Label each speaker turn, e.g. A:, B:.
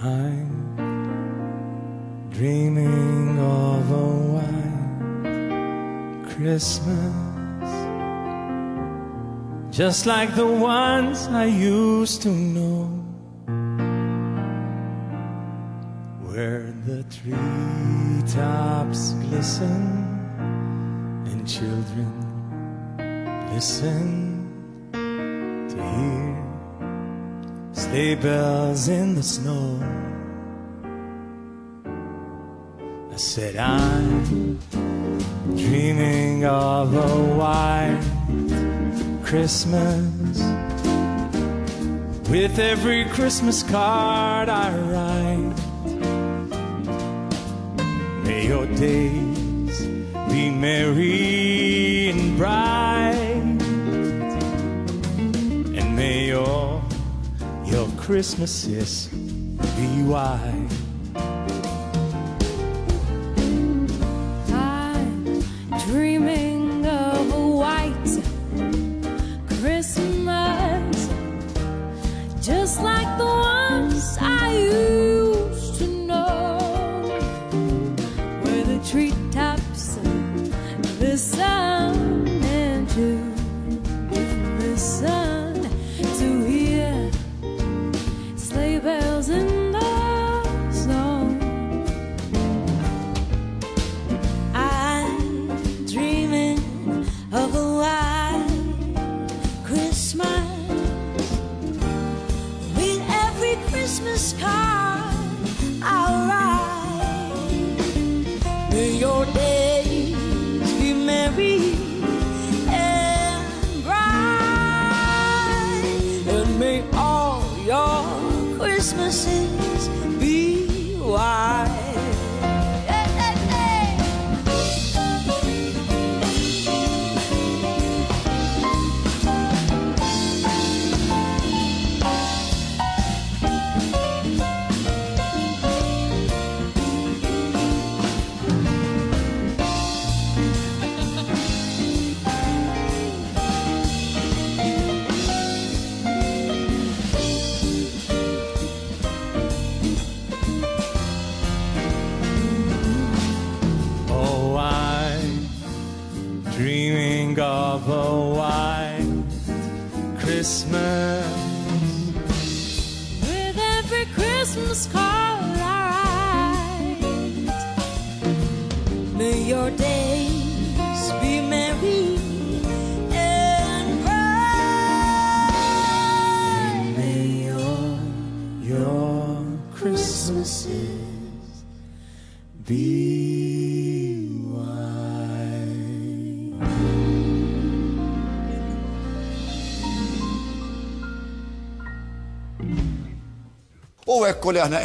A: I'm dreaming of a white Christmas, just like the ones I used to know, where the treetops glisten and children listen to hear sleigh bells in the snow. I said I'm dreaming of a white Christmas, with every Christmas card I write. May your days be merry and bright, and may your Christmases be white.
B: I'm dreaming of a white Christmas, just like the ones I used to know, where the treetops listen and children listen to hear sleigh bells in the snow. I'm dreaming of a white Christmas, with every Christmas card I write. May your days be merry and bright, and may all your Christmases be white. Hey, hey, hey.
A: Oh, I'm dreaming of a white Christmas,
B: With every Christmas card I write, may your days be merry and bright.
A: may your Christmases be white.
C: Oh, eccole Anna.